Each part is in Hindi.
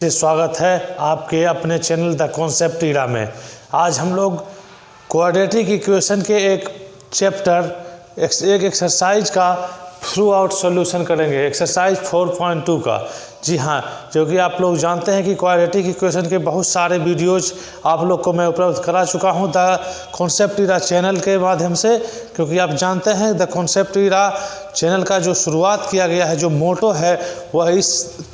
स्वागत है आपके अपने चैनल द कॉन्सेप्ट इरा में। आज हम लोग क्वाड्रेटिक इक्वेशन के एक चैप्टर एक एक्सरसाइज का थ्रू आउट सॉल्यूशन करेंगे, एक्सरसाइज 4.2 का। जी हाँ, जो कि आप लोग जानते हैं कि क्वाड्रेटिक इक्वेशन के बहुत सारे वीडियोज आप लोग को मैं उपलब्ध करा चुका हूं द कॉन्सेप्ट इरा चैनल के माध्यम से, क्योंकि आप जानते हैं द कॉन्सेप्ट इरा चैनल का जो शुरुआत किया गया है, जो मोटो है, वह इस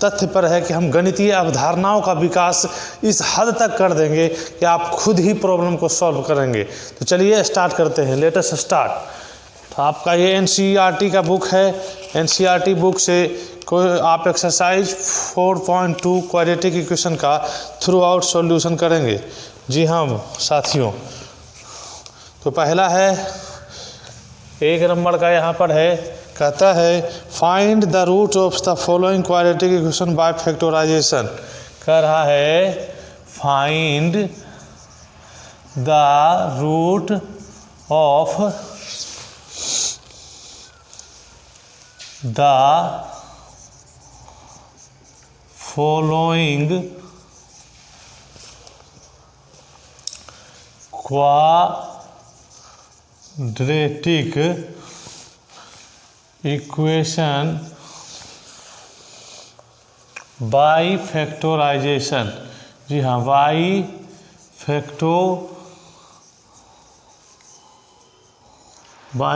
तथ्य पर है कि हम गणितीय अवधारणाओं का विकास इस हद तक कर देंगे कि आप खुद ही प्रॉब्लम को सॉल्व करेंगे। तो चलिए स्टार्ट करते हैं, लेट अस स्टार्ट। तो आपका ये एनसीईआरटी का बुक है, एनसीईआरटी बुक से कोई आप एक्सरसाइज 4.2 क्वाड्रेटिक इक्वेशन का थ्रू आउट सॉल्यूशन करेंगे। जी हाँ साथियों, तो पहला है 1 नंबर का यहाँ पर है, कहता है find the root of the following quadratic equation by factorisation. कह रहा है find the root of the following quadratic equation by factorization। जी हाँ, by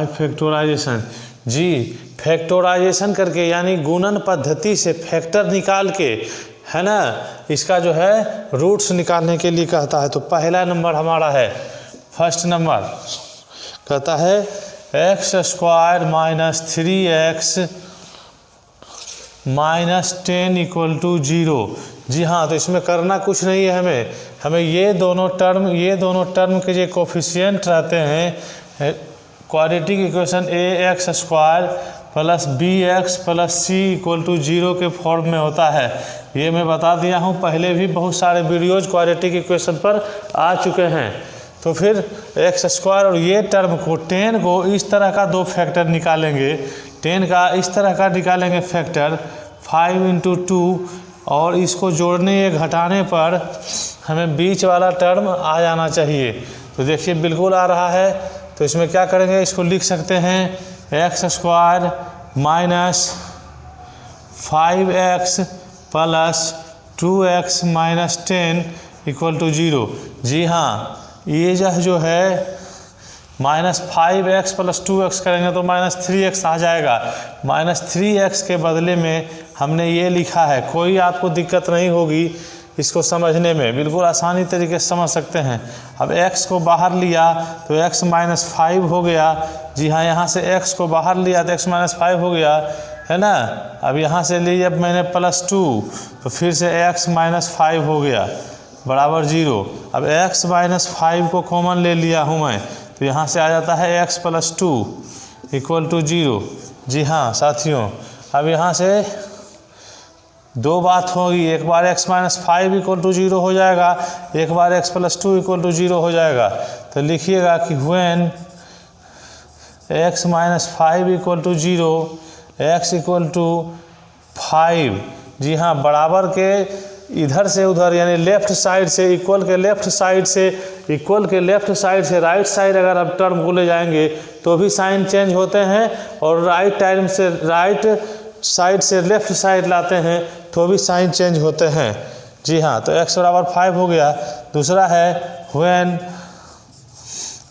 फैक्टराइजेशन। जी, फैक्टराइजेशन करके यानी गुणन पद्धति से फैक्टर निकाल के, है ना, इसका जो है रूट्स निकालने के लिए कहता है। तो पहला नंबर हमारा है, फर्स्ट नंबर कहता है x² minus 3x minus 10 equal to 0। जी हाँ, तो इसमें करना कुछ नहीं है, हमें ये दोनों टर्म के जो कोफिशिएंट रहते हैं quadratic equation ax² plus bx plus c equal to 0 के फॉर्म में होता है। ये मैं बता दिया हूँ, पहले भी बहुत सारे वीडियोज क्वाड्रेटिक इक्वेशन पर आ चुके हैं। तो फिर x² और ये टर्म को 10 को इस तरह का दो फैक्टर निकालेंगे, 10 का इस तरह का निकालेंगे फैक्टर 5 × 2, और इसको जोड़ने या घटाने पर हमें बीच वाला टर्म आ जाना चाहिए। तो देखिए बिल्कुल आ रहा है। तो इसमें क्या करेंगे, इसको लिख सकते हैं x² minus 5x plus 2x minus 10 equal to 0। जी हाँ, ये जो है माइनस 5x प्लस 2x करेंगे तो माइनस 3x आ जाएगा। माइनस 3x के बदले में हमने ये लिखा है, कोई आपको दिक्कत नहीं होगी इसको समझने में, बिल्कुल आसानी तरीके से समझ सकते हैं। अब x को बाहर लिया तो x माइनस 5 हो गया। जी हाँ, यहाँ से x को बाहर लिया तो x माइनस 5 हो गया, है ना। अब यहाँ से लिए अब मैंने प्लस 2, तो फिर से x माइनस 5 हो गया बराबर 0। अब x माइनस 5 को कॉमन ले लिया हूँ मैं, तो यहाँ से आ जाता है x प्लस 2 इक्वल टू 0। जी हाँ साथियों, अब यहाँ से दो बात होगी, एक बार x माइनस 5 इक्वल टू 0 हो जाएगा, एक बार x प्लस 2 इक्वल टू 0 हो जाएगा। तो लिखिएगा कि when x minus 5 equal to 0 x equal to 5। जी हाँ, बराबर के इधर से उधर यानी लेफ्ट साइड से इक्वल के लेफ्ट साइड से राइट साइड अगर आप टर्म को ले जाएंगे तो भी साइन चेंज होते हैं, और राइट साइड से लेफ्ट साइड लाते हैं तो भी साइन चेंज होते हैं। जी हाँ, तो x बराबर 5 हो गया। दूसरा है when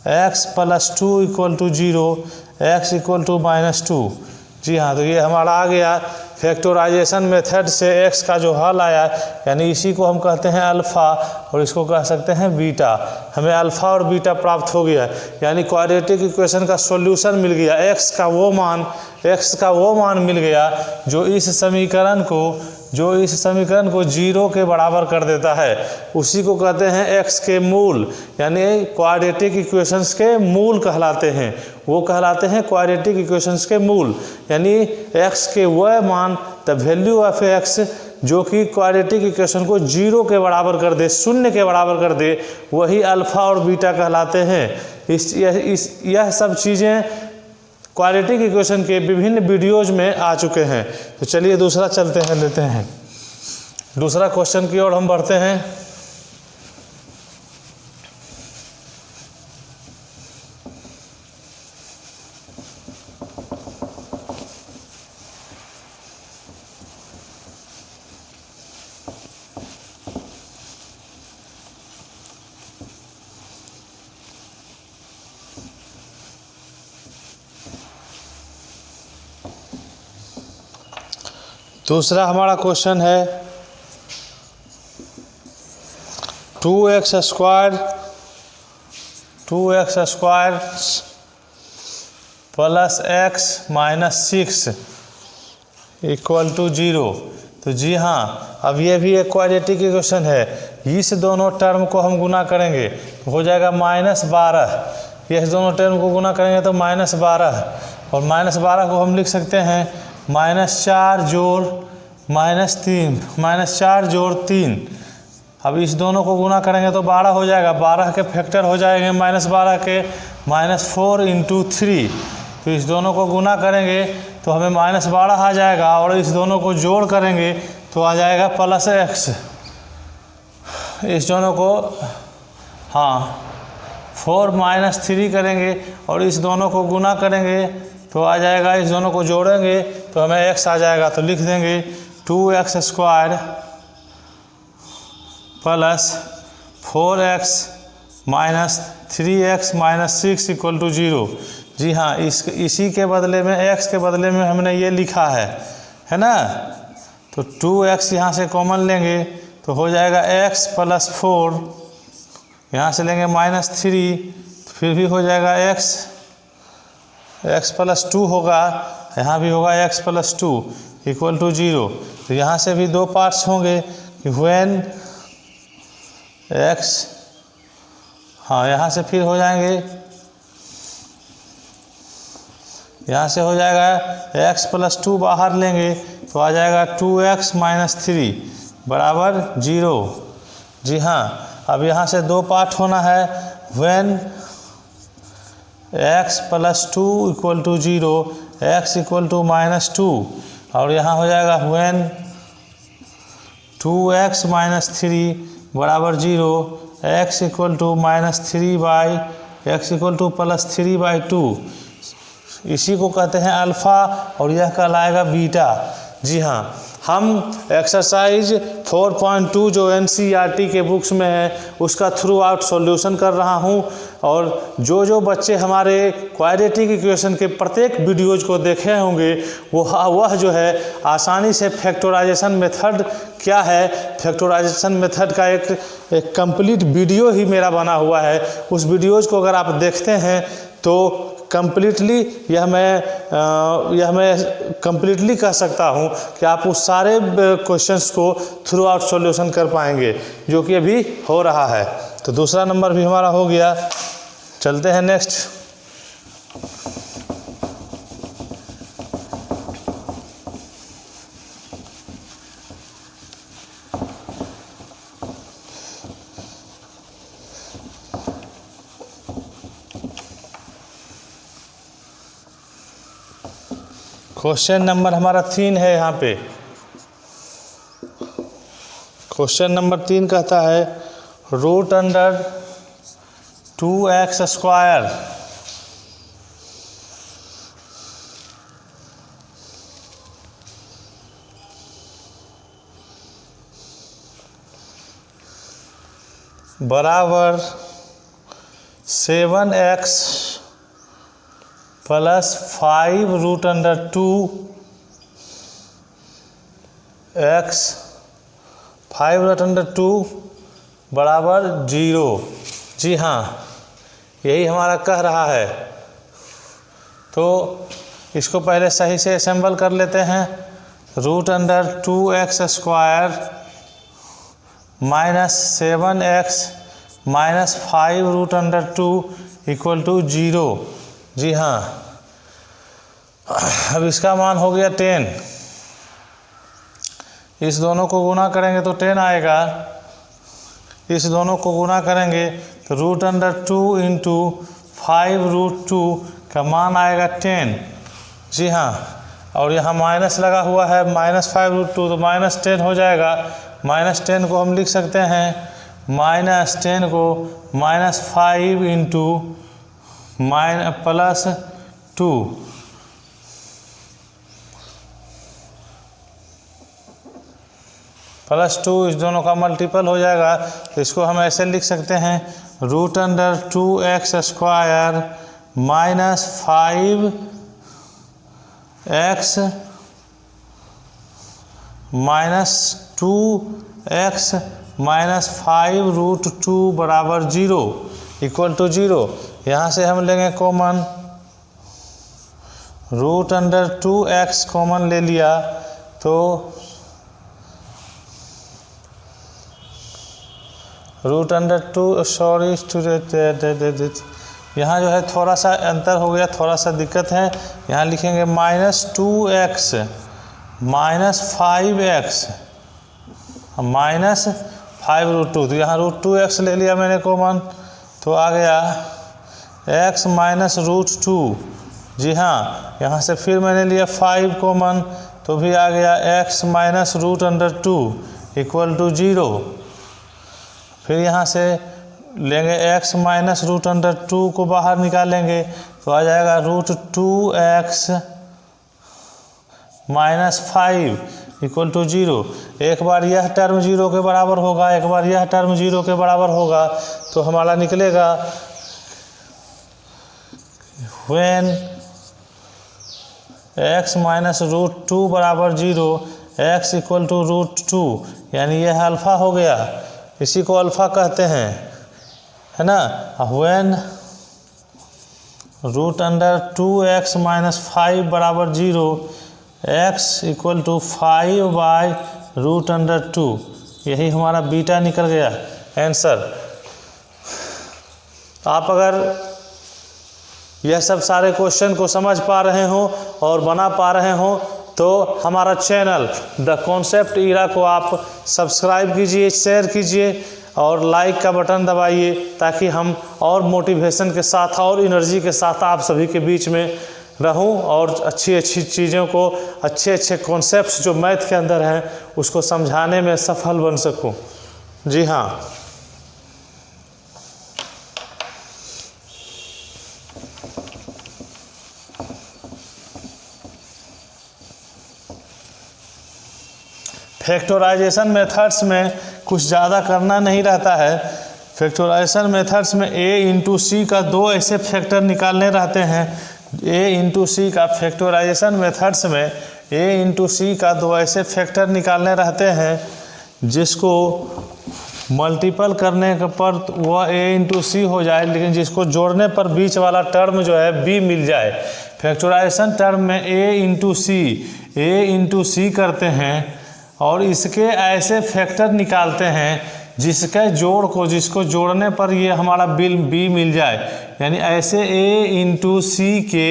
x plus 2 equal to 0 x equal to minus 2। जी हाँ, तो ये हमारा आ गया फैक्टराइजेशन मेथड से x का जो हल आया, यानी इसी को हम कहते हैं अल्फ़ा और इसको कह सकते हैं बीटा। हमें अल्फ़ा और बीटा प्राप्त हो गया, यानी क्वाड्रेटिक इक्वेशन का सॉल्यूशन मिल गया। x का वो मान मिल गया जो इस समीकरण को 0 के बराबर कर देता है। उसी को कहते हैं x के मूल, यानी क्वाड्रेटिक इक्वेशंस के मूल कहलाते हैं। वो कहलाते हैं क्वाड्रेटिक इक्वेशंस के मूल, यानी x के वह मान, द वैल्यू ऑफ x, जो कि क्वाड्रेटिक इक्वेशन को 0 के बराबर कर दे, 0 के बराबर कर दे, वही अल्फ़ा और बीटा कहलाते हैं। यह सब चीज़ें क्वाड्रेटिक इक्वेशन के विभिन्न वीडियोज में आ चुके हैं। तो चलिए दूसरा चलते हैं, लेते हैं दूसरा क्वेश्चन की ओर हम बढ़ते हैं। दूसरा हमारा क्वेश्चन है 2x square plus x minus 6 equal to 0। तो जी हाँ, अब ये भी एक क्वाड्रेटिक इक्वेशन है। इस दोनों टर्म को हम गुना करेंगे तो हो जाएगा -12। इस दोनों टर्म को गुना करेंगे तो -12, और -12 को हम लिख सकते हैं -4 जोड़ -3 अब इस दोनों को गुना करेंगे तो 12 हो जाएगा। 12 के फैक्टर हो जाएंगे -12 के -4 × 3। तो इस दोनों को गुना करेंगे तो हमें -12 आ जाएगा, और इस दोनों को जोड़ करेंगे तो आ जाएगा +x। इस दोनों को 4 - 3 करेंगे और इस दोनों को गुना करेंगे तो आ जाएगा, इस दोनों को जोड़ेंगे तो हमें x आ जाएगा। तो लिख देंगे 2x square plus 4x minus 3x minus 6 equal to 0। जी हाँ, इसी के बदले में x के बदले में हमने ये लिखा है ना। तो 2x यहाँ से कॉमन लेंगे तो हो जाएगा x प्लस 4, यहाँ से लेंगे -3 तो फिर भी हो जाएगा x प्लस 2 होगा, यहाँ भी होगा x प्लस 2 इक्वल टू 0। तो यहाँ से भी दो पार्ट्स होंगे कि व्हेन x, यहाँ से फिर हो जाएंगे, यहाँ से हो जाएगा x प्लस 2 बाहर लेंगे तो आ जाएगा 2x माइनस 3 बराबर 0। जी हाँ, अब यहाँ से दो पार्ट होना है, when x plus 2 equal to 0, x equal to -2, और यहाँ हो जाएगा व्हेन 2x माइनस 3 बराबर 0, x equal to -3/x equal to +3/2। इसी को कहते हैं अल्फ़ा और यह कहलाएगा बीटा। जी हाँ, हम एक्सरसाइज 4.2 जो NCERT के बुक्स में है उसका थ्रू आउट सॉल्यूशन कर रहा हूं, और जो बच्चे हमारे क्वाड्रेटिक इक्वेशन के प्रत्येक वीडियोज़ को देखे होंगे वह जो है आसानी से फैक्टराइजेशन मेथड क्या है, फैक्टराइजेशन मेथड का एक कंप्लीट वीडियो ही मेरा बना हुआ है। उस वीडियोज़ को अगर आप देखते हैं तो कम्प्लीटली यह मैं कम्प्लीटली कह सकता हूं कि आप उस सारे क्वेश्चंस को थ्रू आउट सॉल्यूशन कर पाएंगे जो कि अभी हो रहा है। तो दूसरा नंबर भी हमारा हो गया। चलते हैं नेक्स्ट। क्वेश्चन नंबर हमारा 3 है। यहाँ पे क्वेश्चन नंबर 3 कहता है √2x स्क्वायर बराबर 7x प्लस 5√2x 5√2 बराबर 0। जी हाँ, यही हमारा कह रहा है। तो इसको पहले सही से असेंबल कर लेते हैं। √2x square minus 7x minus 5√2 equal to 0। जी हाँ, अब इसका मान हो गया 10। इस दोनों को गुना करेंगे तो 10 आएगा, इस दोनों को गुना करेंगे तो √2 इंटू 5√2 का मान आएगा 10। जी हाँ, और यहाँ माइनस लगा हुआ है, -5√2 तो -10 हो जाएगा। -10 को हम लिख सकते हैं -10 को -5 इंटू +2 +2 इस दोनों का मल्टीपल हो जाएगा। तो इसको हम ऐसे लिख सकते हैं √2x² -5x -2x -5√2 बराबर 0 इक्वल टू 0। यहाँ से हम लेंगे कॉमन √2x कॉमन ले लिया तो √2 सॉरी यहाँ जो है थोड़ा सा अंतर हो गया, थोड़ा सा दिक्कत है। यहाँ लिखेंगे -2x -5x -5√2, तो यहाँ √2x ले लिया मैंने कॉमन, तो आ गया x -√2। जी हाँ, यहाँ से फिर मैंने लिया 5 कॉमन, तो भी आ गया x -√2 इक्वल टू 0। फिर यहाँ से लेंगे x -√2 को बाहर निकालेंगे तो आ जाएगा √2x -5 इक्वल टू 0। एक बार यह टर्म 0 के बराबर होगा, एक बार यह टर्म 0 के बराबर होगा, तो हमारा निकलेगा when x -√2 बराबर 0 x इक्वल टू √2, यानी यह अल्फ़ा हो गया, इसी को अल्फ़ा कहते हैं, है ना। when √2x -5 बराबर 0 x इक्वल टू 5/√2, यही हमारा बीटा निकल गया आंसर। आप अगर यह सब सारे क्वेश्चन को समझ पा रहे हो और बना पा रहे हो तो हमारा चैनल द कॉन्सेप्ट ईरा को आप सब्सक्राइब कीजिए, शेयर कीजिए और लाइक का बटन दबाइए, ताकि हम और मोटिवेशन के साथ और एनर्जी के साथ आप सभी के बीच में रहूं और अच्छी अच्छी चीज़ों को, अच्छे अच्छे कॉन्सेप्ट्स जो मैथ के अंदर हैं उसको समझाने में सफल बन सकूं। जी हाँ, फैक्टराइजेशन मेथड्स में कुछ ज़्यादा करना नहीं रहता है। फैक्टराइजेशन मेथड्स में a/c का 2 ऐसे फैक्टर निकालने रहते हैं। a/c का फैक्टराइजेशन मेथड्स में a/c का 2 ऐसे फैक्टर निकालने रहते हैं जिसको मल्टीपल करने पर वह a/c हो जाए, लेकिन जिसको जोड़ने पर बीच वाला टर्म जो है b मिल जाए। फैक्टराइजेशन टर्म में a/c करते हैं और इसके ऐसे फैक्टर निकालते हैं जिसको जोड़ने पर ये हमारा b मिल जाए, यानी ऐसे a/c के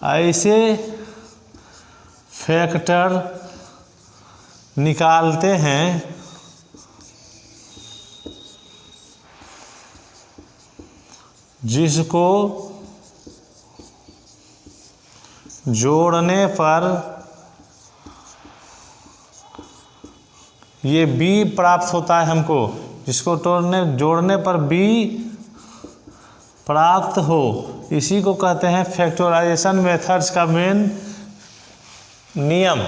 ऐसे फैक्टर निकालते हैं जिसको जोड़ने पर ये b प्राप्त होता है हमको, जिसको जोड़ने पर b प्राप्त हो, इसी को कहते हैं फैक्टराइजेशन मेथड्स का मेन नियम।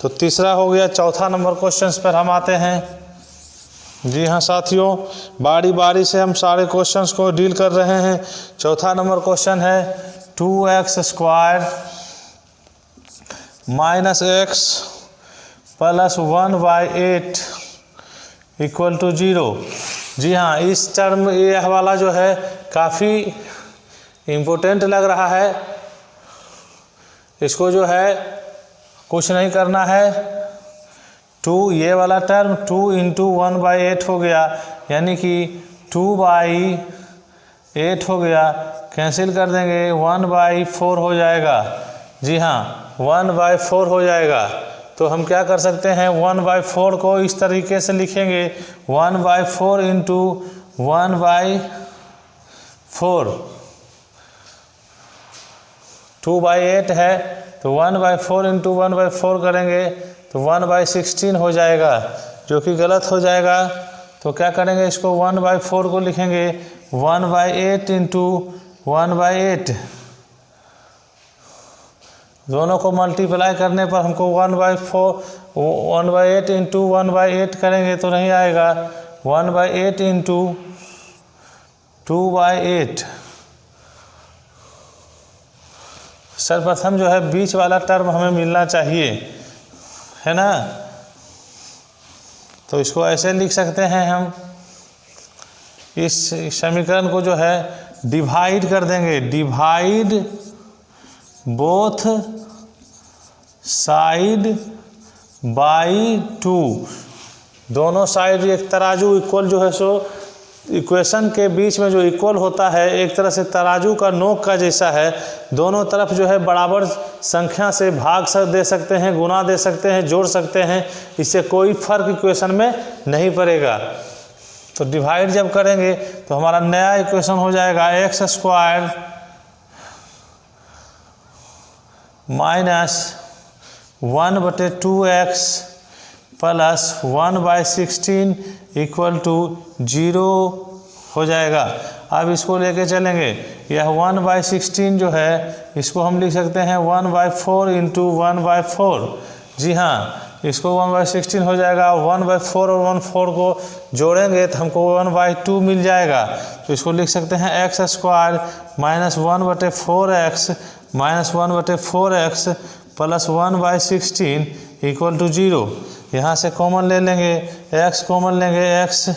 तो तीसरा हो गया। चौथा नंबर क्वेश्चंस पर हम आते हैं। जी हाँ साथियों, बारी बारी से हम सारे क्वेश्चंस को डील कर रहे हैं। चौथा नंबर क्वेश्चन है 2x² - x + 1/8 इक्वल टू 0। जी हाँ, इस टर्म ये वाला जो है काफ़ी इम्पोर्टेंट लग रहा है। इसको जो है कुछ नहीं करना है। 2 ये वाला टर्म 2 × 1/8 हो गया, यानी कि 2/8 हो गया। कैंसिल कर देंगे 1/4 हो जाएगा। जी हाँ, 1/4 हो जाएगा। तो हम क्या कर सकते हैं, 1/4 को इस तरीके से लिखेंगे 1/4 × 1/4। 2/8 है तो 1/4 × 1/4 करेंगे तो 1/16 हो जाएगा, जो कि गलत हो जाएगा। तो क्या करेंगे, इसको 1/4 को लिखेंगे 1/8 इंटू 1/8, दोनों को मल्टीप्लाई करने पर हमको 1/8 इंटू 1/8 करेंगे तो नहीं आएगा, 1/8 इंटू 2/8। सर्वप्रथम जो है बीच वाला टर्म हमें मिलना चाहिए, है ना। तो इसको ऐसे लिख सकते हैं हम, इस समीकरण को जो है डिवाइड कर देंगे, डिवाइड बोथ साइड बाई 2, दोनों साइड एक तराजू इक्वल जो है सो इक्वेशन के बीच में जो इक्वल होता है, एक तरह से तराजू का नोक का जैसा है, दोनों तरफ जो है बराबर संख्या से भाग दे सकते हैं, गुना दे सकते हैं, जोड़ सकते हैं, इससे कोई फर्क इक्वेशन में नहीं पड़ेगा। तो डिवाइड जब करेंगे तो हमारा नया इक्वेशन हो जाएगा x square minus 1/2x plus 1/16 equal to 0 हो जाएगा। अब इसको लेके चलेंगे, यह 1/16 जो है इसको हम लिख सकते हैं 1/4 इंटू 1/4। जी हाँ, इसको 1/16 हो जाएगा, 1/4 और 1/4 को जोड़ेंगे तो हमको 1/2 मिल जाएगा। तो इसको लिख सकते हैं x square minus 1/4x minus 1/4x plus 1/16 equal to 0। यहाँ से कॉमन ले लेंगे, x कॉमन लेंगे, x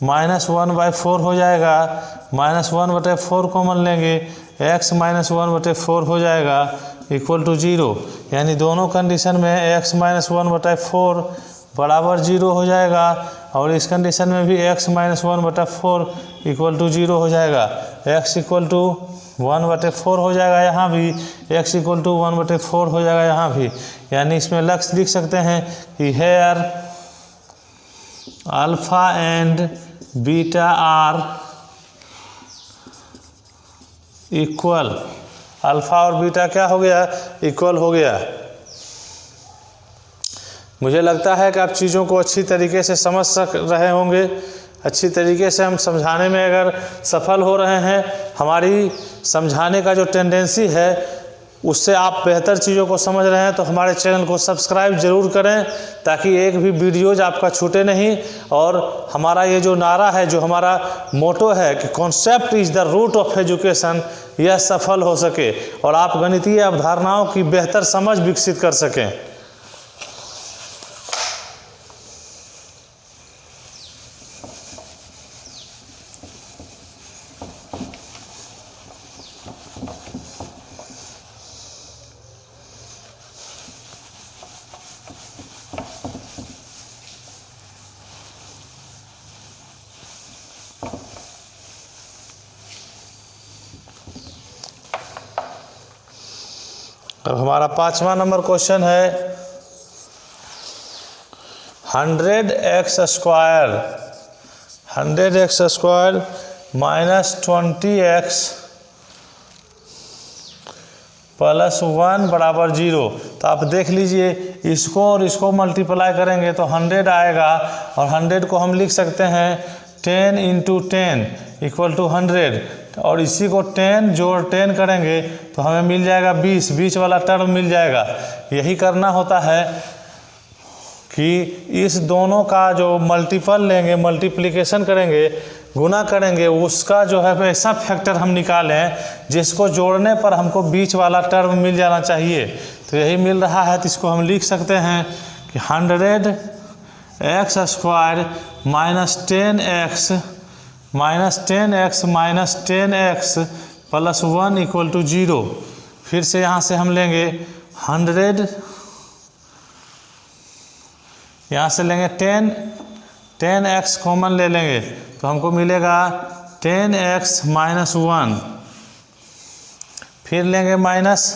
माइनस 1/4 हो जाएगा, माइनस 1/4 कॉमन लेंगे, x माइनस 1/4 हो जाएगा इक्वल टू 0। यानी दोनों कंडीशन में x माइनस 1/4 बराबर 0 हो जाएगा, और इस कंडीशन में भी x माइनस 1/4 इक्वल टू 0 हो जाएगा। x इक्वल टू 1/4 हो जाएगा यहाँ भी, x इक्वल टू 1/4 हो जाएगा यहाँ भी। यानी इसमें लक्ष्य लिख सकते हैं कि here alpha and beta are equal, alpha और बीटा क्या हो गया, इक्वल हो गया। मुझे लगता है कि आप चीज़ों को अच्छी तरीके से समझ रहे होंगे, अच्छी तरीके से हम समझाने में अगर सफल हो रहे हैं, हमारी समझाने का जो टेंडेंसी है उससे आप बेहतर चीज़ों को समझ रहे हैं, तो हमारे चैनल को सब्सक्राइब ज़रूर करें ताकि एक भी वीडियोज आपका छूटे नहीं। और हमारा ये जो नारा है, जो हमारा मोटो है कि concept is the root of education, यह सफल हो सके और आप गणितीय अवधारणाओं की बेहतर समझ विकसित कर सकें। अब हमारा 5वां नंबर क्वेश्चन है 100x square minus 20x plus 1 बराबर 0। तो आप देख लीजिए, इसको और इसको मल्टीप्लाई करेंगे तो 100 आएगा, और 100 को हम लिख सकते हैं 10 इंटू 10 इक्वल टू 100, और इसी को 10 जोड़ 10 करेंगे तो हमें मिल जाएगा 20, बीच वाला टर्म मिल जाएगा। यही करना होता है कि इस दोनों का जो मल्टीपल लेंगे, मल्टीप्लिकेशन करेंगे, गुना करेंगे, उसका जो है ऐसा फैक्टर हम निकालें जिसको जोड़ने पर हमको बीच वाला टर्म मिल जाना चाहिए। तो यही मिल रहा है, तो इसको हम लिख सकते हैं कि 100x square minus 10x minus 10x plus 1 equal to 0। फिर से यहाँ से हम लेंगे 100, यहाँ से लेंगे 10x कॉमन ले लेंगे तो हमको मिलेगा 10x माइनस 1। फिर लेंगे माइनस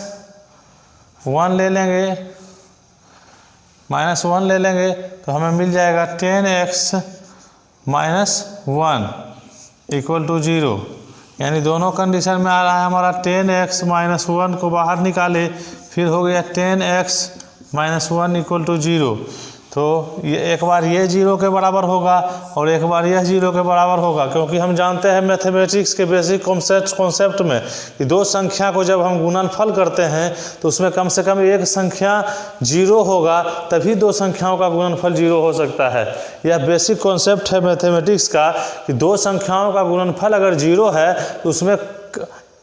1 ले लेंगे, माइनस 1 ले लेंगे तो हमें मिल जाएगा 10x माइनस 1 इक्वल टू 0। यानी दोनों कंडीशन में आ रहा है हमारा 10x माइनस 1 को बाहर निकाले, फिर हो गया 10x -1 इक्वल टू 0। तो ये एक बार ये 0 के बराबर होगा और एक बार यह 0 के बराबर होगा, क्योंकि हम जानते हैं मैथमेटिक्स के बेसिक कॉन्सेप्ट में कि दो संख्या को जब हम गुणनफल करते हैं तो उसमें कम से कम एक संख्या 0 होगा, तभी दो संख्याओं का गुणनफल 0 हो सकता है। यह बेसिक कॉन्सेप्ट है मैथमेटिक्स का कि दो संख्याओं का गुणनफल अगर 0 है तो उसमें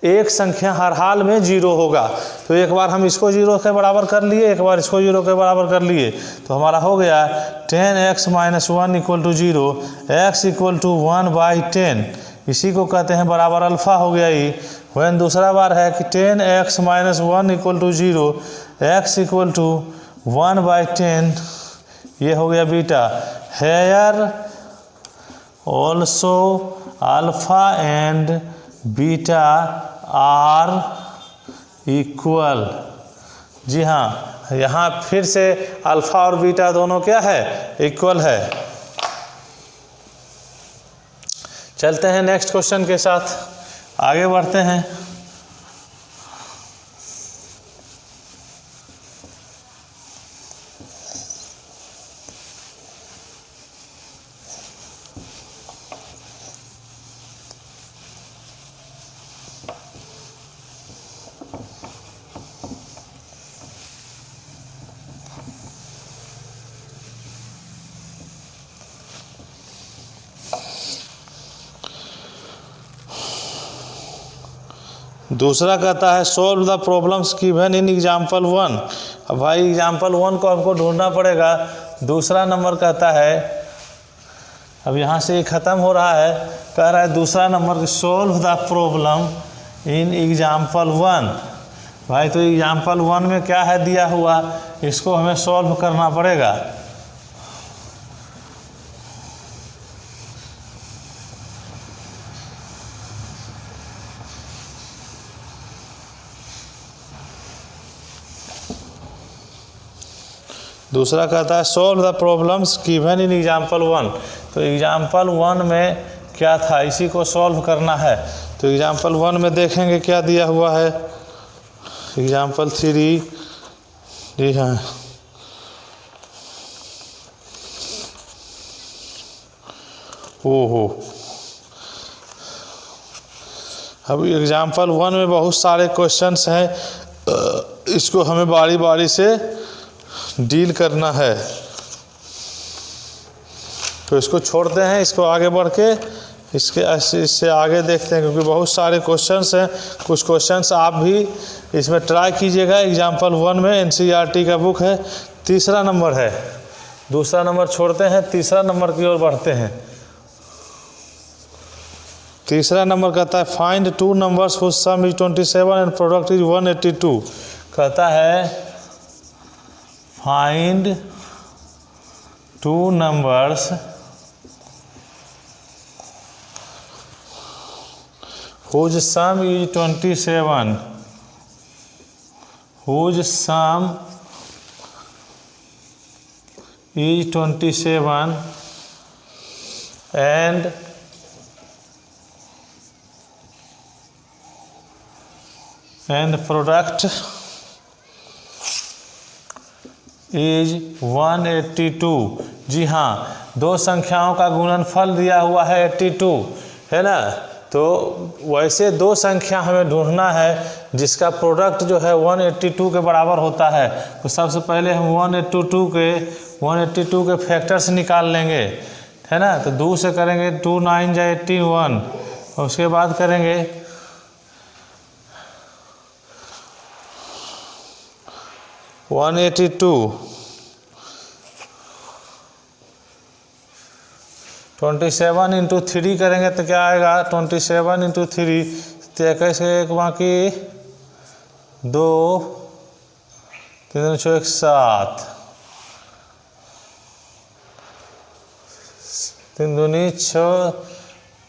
एक संख्या हर हाल में 0 होगा। तो एक बार हम इसको 0 के बराबर कर लिए, एक बार इसको 0 के बराबर कर लिए, तो हमारा हो गया 10x - 1 equal to 0, x equal to 1/10। इसी को कहते हैं बराबर अल्फ़ा हो गया ही। वैन दूसरा बार है कि 10x - 1 equal to 0, x equal to 1/10, ये हो गया beta. Here also alpha and beta are equal. जी हाँ, यहाँ फिर से अल्फ़ा और बीटा दोनों क्या है, इक्वल है। चलते हैं नेक्स्ट क्वेश्चन के साथ, आगे बढ़ते हैं। दूसरा कहता है solve the problems given in example 1। अब भाई एग्जाम्पल 1 को हमको ढूंढना पड़ेगा। दूसरा नंबर कहता है, अब यहाँ से ये ख़त्म हो रहा है, कह रहा है दूसरा number solve the problem in example 1। भाई तो एग्जाम्पल 1 में क्या है दिया हुआ, इसको हमें सॉल्व करना पड़ेगा। दूसरा कहता है solve the problems given in example 1। तो एग्जाम्पल 1 में क्या था, इसी को सॉल्व करना है। तो एग्जाम्पल 1 में देखेंगे क्या दिया हुआ है। एग्जाम्पल 3, जी हाँ, ओहो, अब एग्जाम्पल 1 में बहुत सारे क्वेश्चंस हैं, इसको हमें बारी बारी से डील करना है। तो इसको छोड़ते हैं, इसको आगे बढ़ के इससे आगे देखते हैं, क्योंकि बहुत सारे क्वेश्चंस हैं। कुछ क्वेश्चंस आप भी इसमें ट्राई कीजिएगा। एग्जाम्पल 1 में एनसीईआरटी का बुक है, तीसरा नंबर है। दूसरा नंबर छोड़ते हैं, तीसरा नंबर की ओर बढ़ते हैं। तीसरा नंबर कहता है find 2 numbers whose sum is 27 and product is 182। कहता है find 2 numbers whose sum is 27, whose sum is 27 and product is 182। जी हाँ, दो संख्याओं का गुणनफल दिया हुआ है 82, है ना। तो वैसे दो संख्या हमें ढूंढना है जिसका प्रोडक्ट जो है 182 के बराबर होता है। तो सबसे पहले हम 182 के फैक्टर्स निकाल लेंगे, है ना। तो 2 से करेंगे 2 9 जा 18 1, और उसके बाद करेंगे 182 27 इंटू 3 करेंगे तो क्या आएगा, 27 इंटू 3 तो 21 एक बाकी 2 3 6 7 3 दूनी 6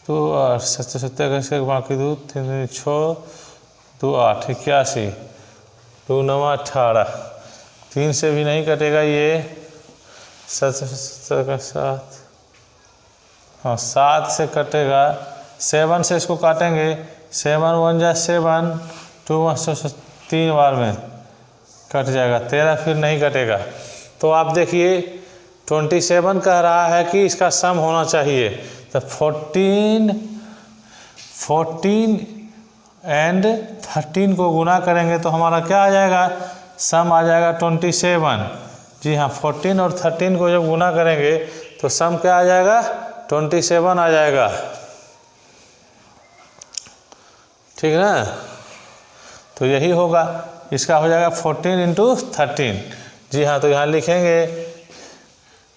2 8 7 21 एक बाकी 2 3 दूनी 6 2 8 81 2 9 18 3 से भी नहीं कटेगा ये 7 7 हाँ 7 से कटेगा, 7 से इसको काटेंगे 7 1 जा 7 2 3 बार में कट जाएगा, 13 फिर नहीं कटेगा। तो आप देखिए 27 कह रहा है कि इसका सम होना चाहिए, तो 14 एंड 13 को गुना करेंगे तो हमारा क्या आ जाएगा, सम आ जाएगा 27। जी हाँ, 14 और 13 को जब गुना करेंगे तो सम क्या आ जाएगा, 27 आ जाएगा। ठीक ना, तो यही होगा, इसका हो जाएगा 14 इंटू 13। जी हाँ, तो यहाँ लिखेंगे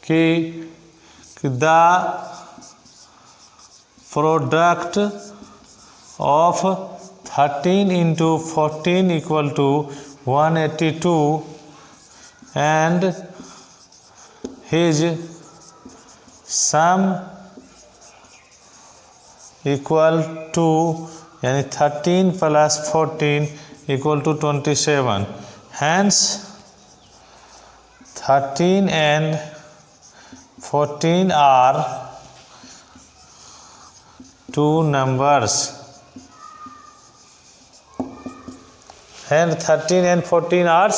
कि the product of 13 into 14 equal to 182 and his sum equal to, यानी 13 plus 14 equal to 27। Hence 13 and 14 are two numbers, and 13 and 14 are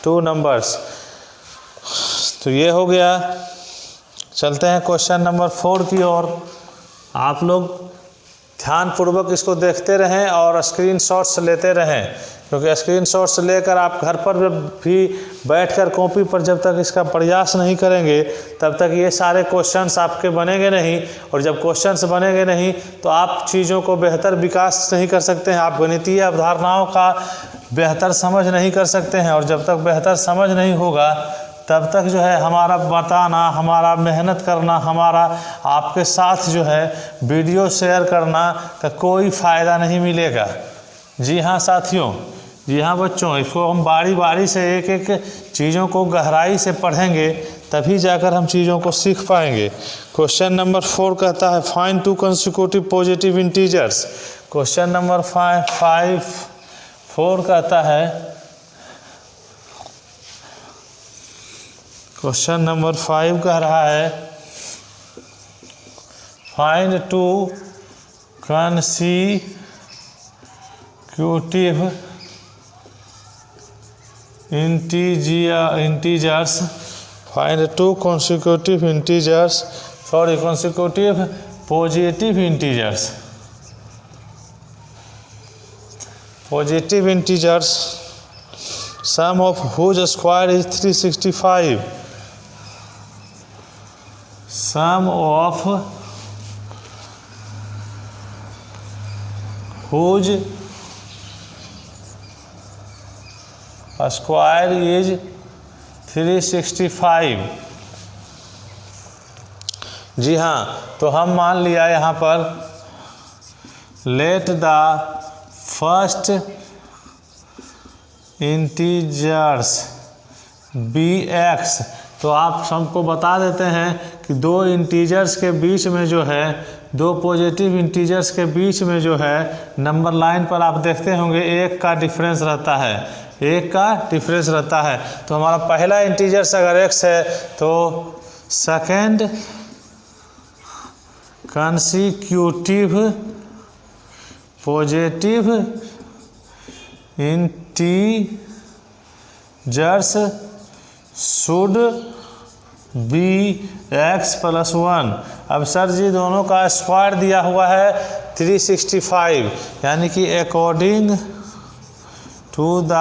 two numbers. तो ये हो गया। चलते हैं क्वेश्चन नंबर 4 की ओर। आप लोग ध्यानपूर्वक इसको देखते रहें और स्क्रीनशॉट्स लेते रहें, क्योंकि स्क्रीनशॉट्स लेकर आप घर पर भी बैठकर कॉपी पर जब तक इसका प्रयास नहीं करेंगे तब तक ये सारे क्वेश्चंस आपके बनेंगे नहीं, और जब क्वेश्चंस बनेंगे नहीं तो आप चीज़ों को बेहतर विकास नहीं कर सकते हैं, आप गणितीय अवधारणाओं का बेहतर समझ नहीं कर सकते हैं। और जब तक बेहतर समझ नहीं होगा तब तक जो है हमारा बताना, हमारा मेहनत करना, हमारा आपके साथ जो है वीडियो शेयर करना का कोई फ़ायदा नहीं मिलेगा। जी हाँ साथियों, जी हाँ बच्चों, इसको हम बारी बारी से एक एक चीज़ों को गहराई से पढ़ेंगे, तभी जाकर हम चीज़ों को सीख पाएंगे। क्वेश्चन नंबर 4 कहता है find 2 consecutive positive integers. Question number 4 कहता है, क्वेश्चन नंबर 5 कह रहा है find 2 consecutive integers, find 2 consecutive integers, sorry consecutive positive integers, positive integers sum of whose square is 365, sum of whose square is 365। जी हाँ, तो हम मान लिया यहाँ पर let the first integers be x. तो आप सबको बता देते हैं कि दो इंटीजर्स के बीच में जो है, दो पॉजिटिव इंटीजर्स के बीच में जो है नंबर लाइन पर आप देखते होंगे एक का डिफरेंस रहता है, एक का डिफरेंस रहता है। तो हमारा पहला इंटीजर्स अगर x है तो second consecutive positive integers should be x + 1। अब सर जी दोनों का स्क्वायर दिया हुआ है 365, यानी कि according to the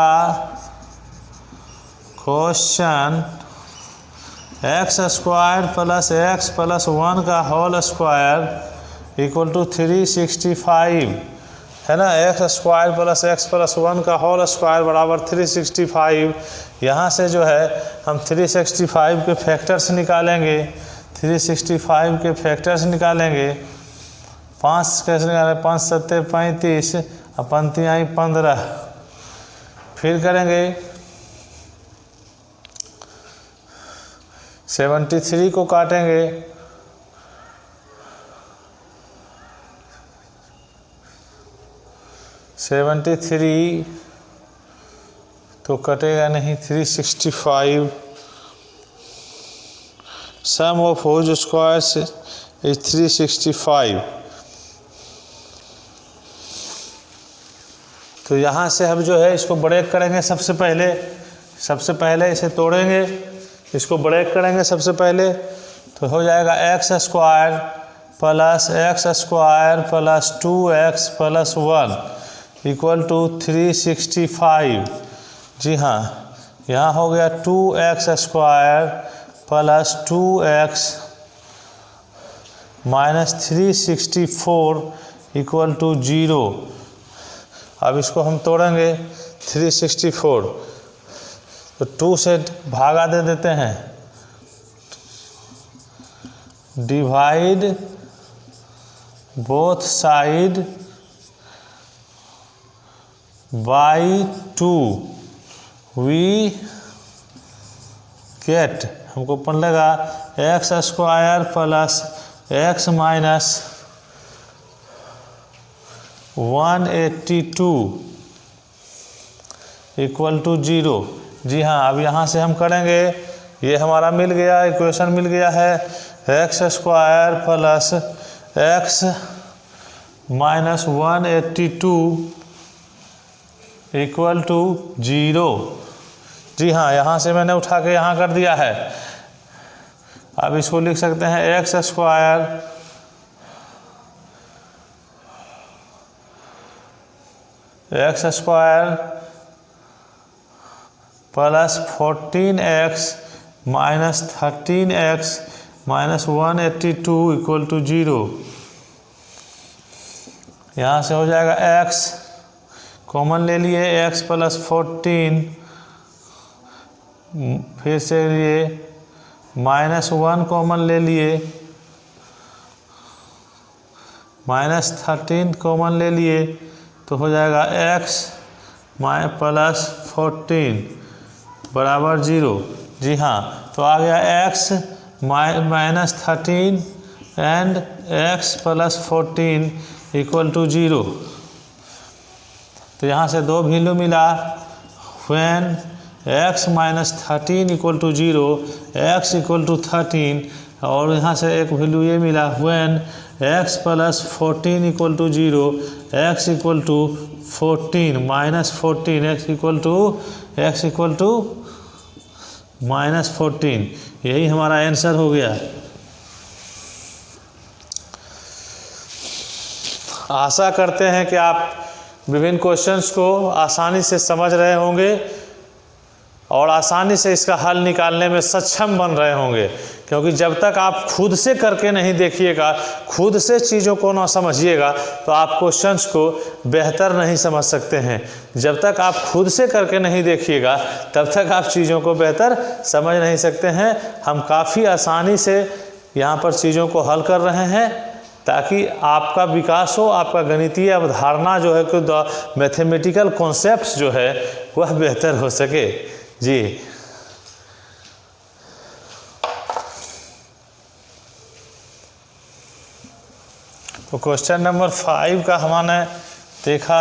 question x² + x + 1 का होल स्क्वायर इक्वल टू 365 है ना। x² + x + 1 का होल स्क्वायर बराबर 365। यहाँ से जो है हम 365 के फैक्टर्स निकालेंगे, 365 के फैक्टर्स निकालेंगे। 5 कैसे निकालें, 5 × 7 = 35 और 5 × 15। फिर करेंगे 73 को काटेंगे, 73 तो कटेगा नहीं, 365 सम ऑफ होज स्क्वायर्स इज 365। तो यहाँ से हम जो है इसको ब्रेक करेंगे। सबसे पहले सबसे पहले इसे तोड़ेंगे, इसको ब्रेक करेंगे सबसे पहले, तो हो जाएगा x square plus x square plus 2x plus 1 equal to 365। जी हाँ, यहाँ हो गया 2x square plus 2x minus 364 equal to 0। अब इसको हम तोड़ेंगे 364, तो 2 से भागा दे देते हैं, divide both side by 2 we get, हमको पढ़ लेगा x square plus x minus 182 equal to 0। जी हाँ, अब यहाँ से हम करेंगे, ये हमारा मिल गया, इक्वेशन मिल गया है x square plus x minus 182 equal to 0। जी हाँ, यहाँ से मैंने उठा के यहाँ कर दिया है। अब इसको लिख सकते हैं x square plus 14x minus 13x minus 182 equal to 0। यहाँ से हो जाएगा x कॉमन ले लिए, x प्लस 14, फिर से लिए माइनस 1 कॉमन ले लिए, माइनस 13 कॉमन ले लिए, तो हो जाएगा x प्लस 14 बराबर 0। जी हाँ, तो आ गया x minus 13 and x plus 14 equal to 0। तो यहाँ से दो वैल्यू मिला, when x minus 13 equal to 0, x equal to 13, और यहाँ से एक वैल्यू ये मिला, when x plus 14 equal to 0, x equal to 14 minus 14, x equal to minus 14। यही हमारा आंसर हो गया। आशा करते हैं कि आप विभिन्न क्वेश्चंस को आसानी से समझ रहे होंगे और आसानी से इसका हल निकालने में सक्षम बन रहे होंगे, क्योंकि जब तक आप खुद से करके नहीं देखिएगा, खुद से चीज़ों को ना समझिएगा, तो आप क्वेश्चंस को बेहतर नहीं समझ सकते हैं। जब तक आप खुद से करके नहीं देखिएगा, तब तक आप चीज़ों को बेहतर समझ नहीं सकते हैं। हम काफ़ी आसानी से यहाँ पर चीज़ों को हल कर रहे हैं, ताकि आपका विकास हो, आपका गणितीय अवधारणा जो है कि मैथमेटिकल कॉन्सेप्ट्स जो है वह बेहतर हो सके। जी, तो क्वेश्चन नंबर 5 का हमने देखा।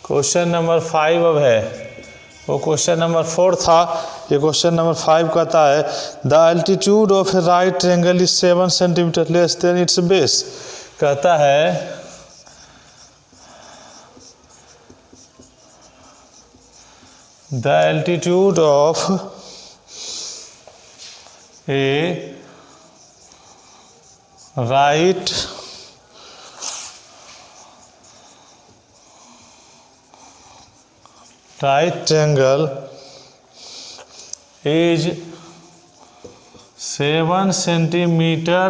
क्वेश्चन नंबर 5 अब है, वो क्वेश्चन नंबर 4 था, ये क्वेश्चन नंबर 5 कहता है the altitude of A right triangle is 7 centimetre less than it's base. कहता है the altitude of A right triangle is 7 centimeter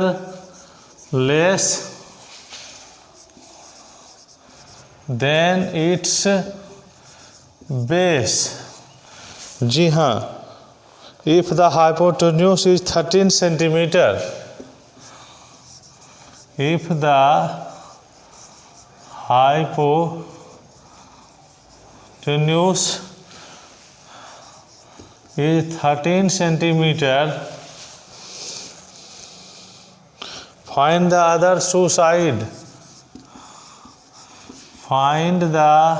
less than its base। जी हाँ, if the hypotenuse is 13 centimeter, if the hypotenuse is 13 centimeter, find the other two side. Find the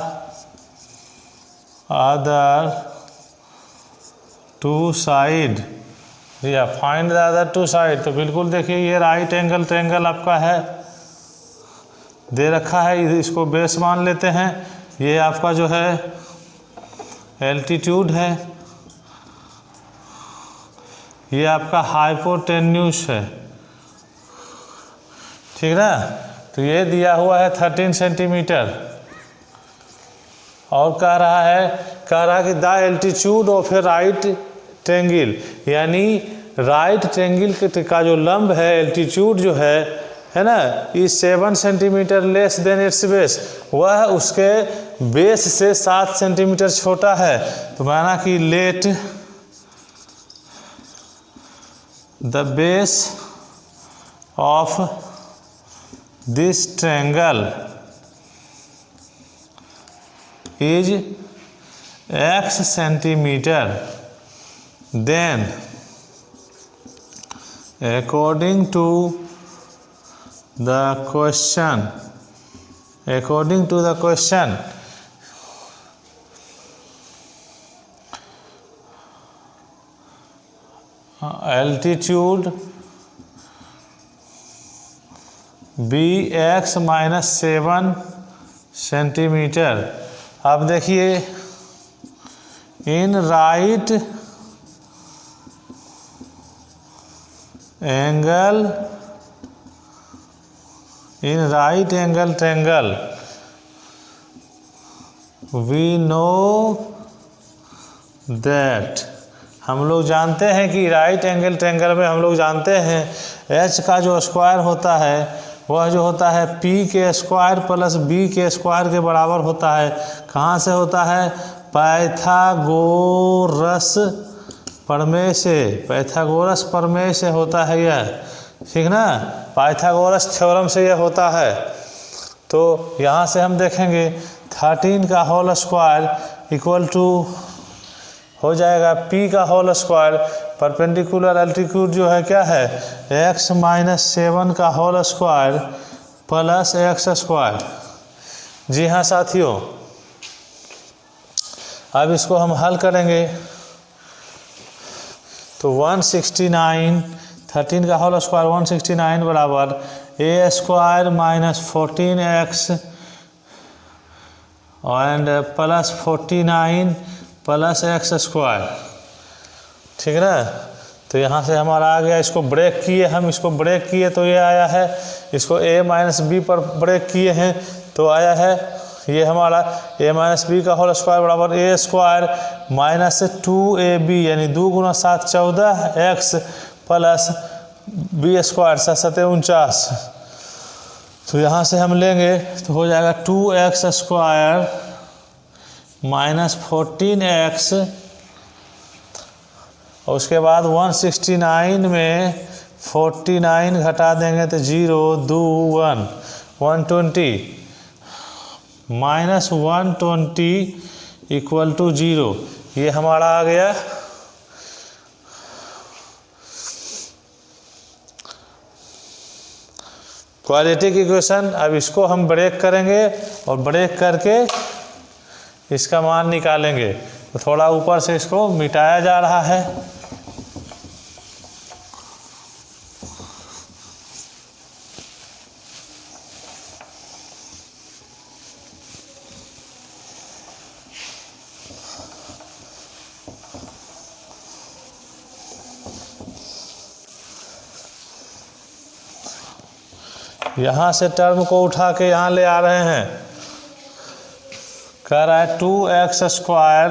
other two side. या find the other two side, तो बिल्कुल देखिए ये राइट एंगल ट्रायंगल आपका है, दे रखा है, इसको बेस मान लेते हैं। ये आपका जो है एल्टीट्यूड है, ये आपका हाइपोटेन्यूस है, ठीक ना। तो ये दिया हुआ है 13 सेंटीमीटर और कह रहा है कि the altitude of A right triangle, यानी राइट ट्रायंगल का जो लंब है, एल्टीट्यूड जो है ना, इस 7 centimetre less than it's base, वह उसके बेस से 7 सेंटीमीटर छोटा है। तो माना कि let the base of this triangle is x centimeter, then according to the question altitude bx minus 7 सेंटीमीटर। अब देखिए in right angle triangle we know that, हम लोग जानते हैं कि राइट एंगल ट्रायंगल में हम लोग जानते हैं एच का जो स्क्वायर होता है वह जो होता है पी के स्क्वायर प्लस बी के स्क्वायर के बराबर होता है। कहाँ से होता है? पाइथागोरस प्रमेय से होता है यह, ठीक ना। पाइथागोरस थ्योरम से यह होता है। तो यहाँ से हम देखेंगे 13 का होल स्क्वायर इक्वल टू हो जाएगा p का होल स्क्वायर, परपेंडिकुलर एल्टीट्यूड जो है क्या है x माइनस 7 का whole square plus x square. जी हाँ साथियों, अब इसको हम हल करेंगे तो 169, 13 का होल स्क्वायर 169 बराबर a square minus 14x and plus 49 plus x square, ठीक है ना। तो यहाँ से हमारा आ गया, इसको ब्रेक किए हम, इसको ब्रेक किए तो ये आया है, इसको a माइनस बी पर ब्रेक किए हैं तो आया है ये हमारा a माइनस बी का होल स्क्वायर बराबर a स्क्वायर माइनस 2ab यानी 2 गुना 7 14x प्लस b स्क्वायर 7 49। तो यहाँ से हम लेंगे तो हो जाएगा 2x स्क्वायर माइनस 14x और उसके बाद 169 में 49 घटा देंगे तो 0 2 1 120 माइनस 120 इक्वल टू 0, ये हमारा आ गया क्वाड्रेटिक इक्वेशन। अब इसको हम ब्रेक करेंगे और ब्रेक करके इसका मान निकालेंगे। तो थोड़ा ऊपर से इसको मिटाया जा रहा है। यहाँ से टर्म को उठा के यहाँ ले आ रहे हैं, कह रहा है 2x square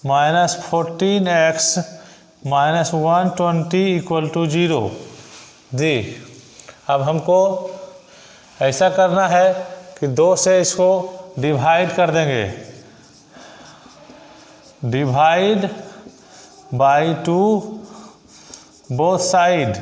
minus 14x minus 120 equal to 0 दी। अब हमको ऐसा करना है कि 2 से इसको डिवाइड कर देंगे, डिवाइड बाई 2 बोथ साइड,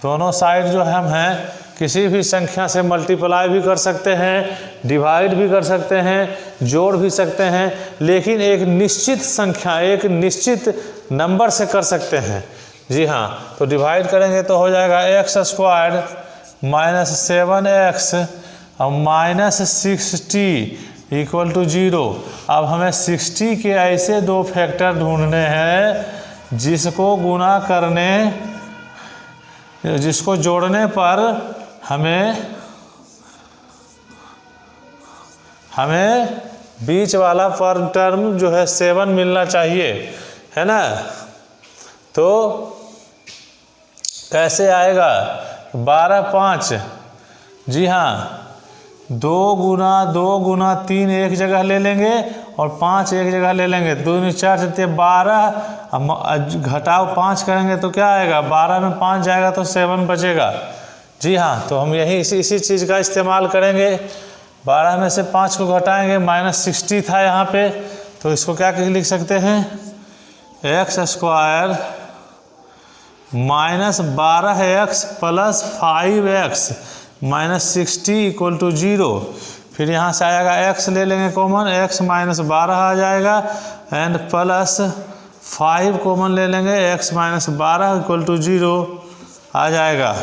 दोनों साइड जो हम हैं किसी भी संख्या से मल्टीप्लाई भी कर सकते हैं, डिवाइड भी कर सकते हैं, जोड़ भी सकते हैं, लेकिन एक निश्चित संख्या, एक निश्चित नंबर से कर सकते हैं। जी हाँ, तो डिवाइड करेंगे तो हो जाएगा x² माइनस 7x और माइनस 60 इक्वल टू 0। अब हमें 60 के ऐसे दो फैक्टर ढूंढने हैं जिसको गुणा करने, जिसको जोड़ने पर हमें बीच वाला पर टर्म जो है 7 मिलना चाहिए, है ना। तो कैसे आएगा? 12 5, जी हाँ, 2 गुना 3 एक जगह ले लेंगे और 5 एक जगह ले लेंगे। 2 दूनी 4 से 12 घटाओ 5 करेंगे तो क्या आएगा? 12 में 5 जाएगा तो 7 बचेगा। जी हाँ, तो हम यही इसी चीज़ का इस्तेमाल करेंगे। 12 में से 5 को घटाएंगे, माइनस 60 था यहाँ पे, तो इसको क्या लिख सकते हैं? x² minus 12x plus 5x minus 60 equal to 0। फिर यहाँ से आएगा x ले लेंगे कॉमन, x माइनस 12 आ जाएगा एंड प्लस 5 कॉमन ले लेंगे, x माइनस 12 इक्वल टू 0 आ जाएगा।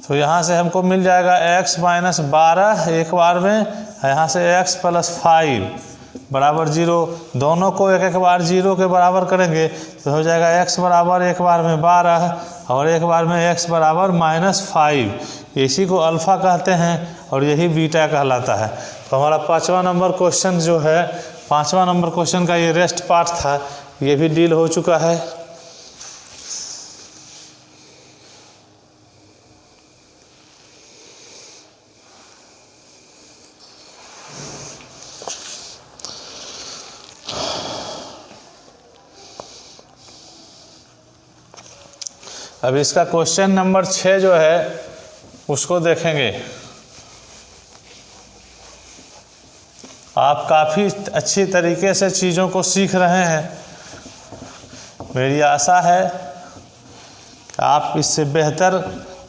तो यहाँ से हमको मिल जाएगा x माइनस 12 एक बार में, यहाँ से x प्लस 5 बराबर 0। दोनों को एक एक बार 0 के बराबर करेंगे तो हो जाएगा x बराबर एक बार में 12 और एक बार में x बराबर माइनस 5। इसी को अल्फ़ा कहते हैं और यही बीटा कहलाता है। तो हमारा 5वां नंबर क्वेश्चन जो है, 5वां नंबर क्वेश्चन का ये रेस्ट पार्ट था, ये भी डील हो चुका है। अब इसका क्वेश्चन नंबर 6 जो है उसको देखेंगे। आप काफ़ी अच्छी तरीके से चीज़ों को सीख रहे हैं, मेरी आशा है कि आप इससे बेहतर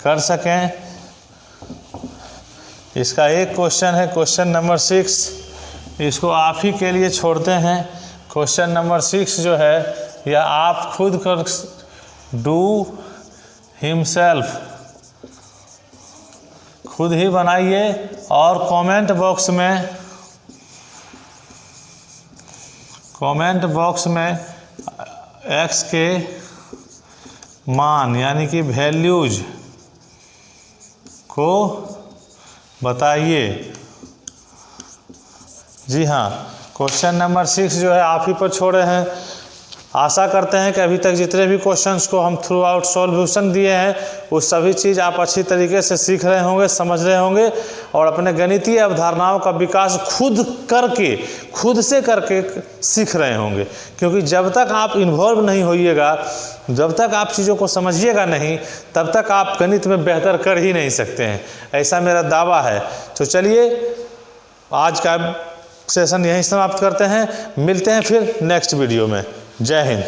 कर सकें। इसका एक क्वेश्चन है, क्वेश्चन नंबर 6, इसको आप ही के लिए छोड़ते हैं। क्वेश्चन नंबर 6 जो है यह आप खुद कर डू हिमसेल्फ, खुद ही बनाइए और कमेंट बॉक्स में x के मान यानी कि वैल्यूज को बताइए। जी हाँ, क्वेश्चन नंबर 6 जो है आप ही पर छोड़े हैं। आशा करते हैं कि अभी तक जितने भी क्वेश्चंस को हम थ्रू आउट सॉल्यूशन दिए हैं वो सभी चीज़ आप अच्छी तरीके से सीख रहे होंगे, समझ रहे होंगे और अपने गणितीय अवधारणाओं का विकास खुद से करके सीख रहे होंगे। क्योंकि जब तक आप इन्वॉल्व नहीं होइएगा, जब तक आप चीज़ों को समझिएगा नहीं, तब तक आप गणित में बेहतर कर ही नहीं सकते हैं, ऐसा मेरा दावा है। तो चलिए आज का सेशन यहीं समाप्त करते हैं, मिलते हैं फिर नेक्स्ट वीडियो में। जय हिंद।